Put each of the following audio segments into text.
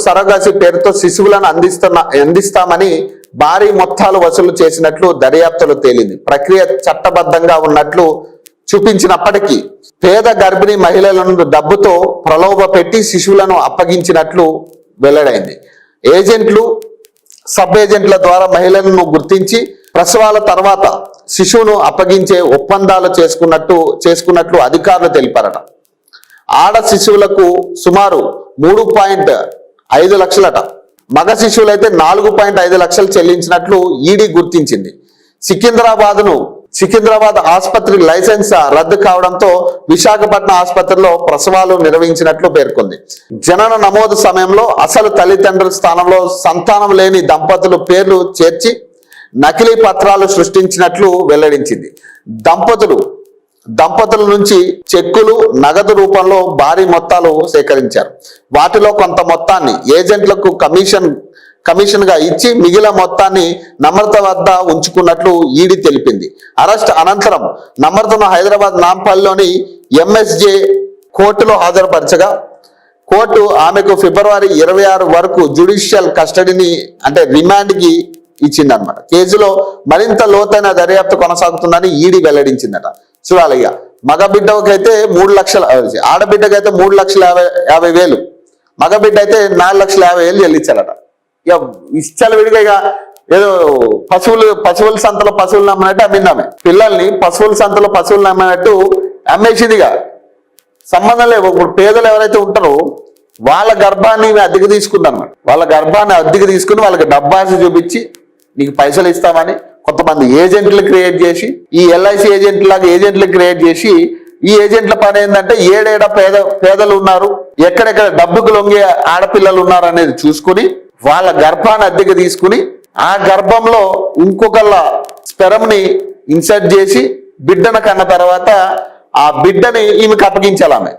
Surrogacy పేరుతో శిశువులను అందిస్తామని భారీ మొత్తాలు వసూలు చేసినట్లు దర్యాప్తులో తేలింది. ప్రక్రియ చట్టబద్ధంగా ఉన్నట్లు చూపించినప్పటికీ పేద గర్భిణీ మహిళలను డబ్బుతో ప్రలోభ పెట్టి శిశువులను అప్పగించినట్లు వెల్లడైంది. ఏజెంట్లు, సబ్ ఏజెంట్ల ద్వారా మహిళలను గుర్తించి ప్రసవాల తర్వాత శిశువును అప్పగించే ఒప్పందాలు చేసుకున్నట్లు అధికారులు తెలిపారట. ఆడ శిశువులకు సుమారు 3.5 లక్షలట, మగ శిశువులైతే 4.5 లక్షలు చెల్లించినట్లు ఈడీ గుర్తించింది. సికింద్రాబాద్ ఆసుపత్రి లైసెన్స్ రద్దు కావడంతో విశాఖపట్నం ఆసుపత్రిలో ప్రసవాలు నిర్వహించినట్లు పేర్కొంది. జనన నమోదు సమయంలో అసలు తల్లిదండ్రుల స్థానంలో సంతానం లేని దంపతుల పేర్లు చేర్చి నకిలీ పత్రాలు సృష్టించినట్లు వెల్లడించింది. దంపతుల నుంచి చెక్కులు, నగదు రూపంలో భారీ మొత్తాలు సేకరించారు. వాటిలో కొంత మొత్తాన్ని ఏజెంట్లకు కమిషన్ గా ఇచ్చి మిగిలిన మొత్తాన్ని నమ్రత వద్ద ఉంచుకున్నట్లు ఈడీ తెలిపింది. అరెస్ట్ అనంతరం నమ్రతను హైదరాబాద్ నాంపల్లిలోని ఎంఎస్జే కోర్టులో హాజరుపరచగా కోర్టు ఆమెకు ఫిబ్రవరి 26 వరకు జ్యుడిషియల్ కస్టడీని రిమాండ్కి ఇచ్చిందన్నమాట. కేసులో మరింత లోతైన దర్యాప్తు కొనసాగుతుందని ఈడీ వెల్లడించిందట. చూడాలి. ఇక మగబిడ్డకైతే 3 లక్షల, ఆడబిడ్డకైతే 3,50,000, మగబిడ్డ అయితే 4,50,000 చెల్లించాలట. ఇక ఇష్టాలు విడిగా ఇక ఏదో పశువుల సంతలో పశువులు నమ్మినట్టు అమ్మిందామే. పిల్లల్ని పశువుల సంతలో పశువులు నమ్మినట్టు అమ్మేసిందిగా. సంబంధం లేవు. ఇప్పుడు పేదలు ఎవరైతే ఉంటారో వాళ్ళ గర్భాన్ని అద్దెకు తీసుకుందన్నమాట. వాళ్ళ గర్భాన్ని అద్దెకు తీసుకుని వాళ్ళకి డబ్బాసి చూపించి నీకు పైసలు ఇస్తామని కొంతమంది ఏజెంట్లు క్రియేట్ చేసి, ఈ ఎల్ఐసి ఏజెంట్లు క్రియేట్ చేసి, ఈ ఏజెంట్ల పని ఏంటంటే ఏడేడ పేదలు ఉన్నారు, ఎక్కడెక్కడ డబ్బుకు లొంగే ఆడపిల్లలు ఉన్నారు అనేది చూసుకుని వాళ్ళ గర్భాన్ని అద్దెకు తీసుకుని ఆ గర్భంలో ఇంకొకళ్ళ స్పెరంని ఇన్సర్ట్ చేసి బిడ్డను కన్న తర్వాత ఆ బిడ్డని ఈమెకు అప్పగించాలి ఆమె.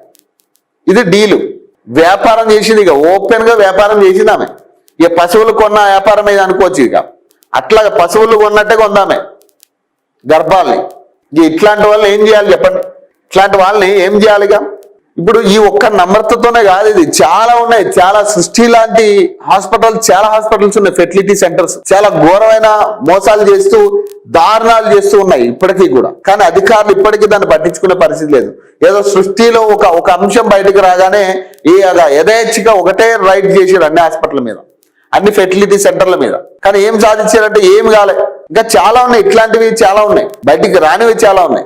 ఇది డీలు. వ్యాపారం చేసింది. ఇక ఓపెన్ గా వ్యాపారం చేసింది ఆమె. ఇక పశువులు కొన్న వ్యాపారం మీద అనుకోవచ్చు. ఇక అట్లా పశువులు కొన్నట్టే కొందామే గర్భాలని. ఇట్లాంటి వాళ్ళని ఏం చేయాలి చెప్పండి? ఇట్లాంటి వాళ్ళని ఏం చేయాలిగా? ఇప్పుడు ఈ ఒక్క నమ్రతతోనే కాదు, ఇది చాలా ఉన్నాయి. చాలా సృష్టి లాంటి చాలా హాస్పిటల్స్ ఉన్నాయి, ఫెర్టిలిటీ సెంటర్స్. చాలా ఘోరమైన మోసాలు చేస్తూ దారుణాలు చేస్తూ ఉన్నాయి ఇప్పటికీ కూడా. కానీ అధికారులు ఇప్పటికీ దాన్ని పట్టించుకునే పరిస్థితి లేదు. ఏదో సృష్టిలో ఒక అంశం బయటకు రాగానే యథేచ్ఛగా ఒకటే రైడ్ చేసాడు అన్ని హాస్పిటల్ మీద, అన్ని ఫెర్టిలిటీ సెంటర్ల మీద. కానీ ఏం సాధించారంటే ఏం కాలే. ఇంకా చాలా ఉన్నాయి, ఇట్లాంటివి చాలా ఉన్నాయి, బయటికి రానివి చాలా ఉన్నాయి.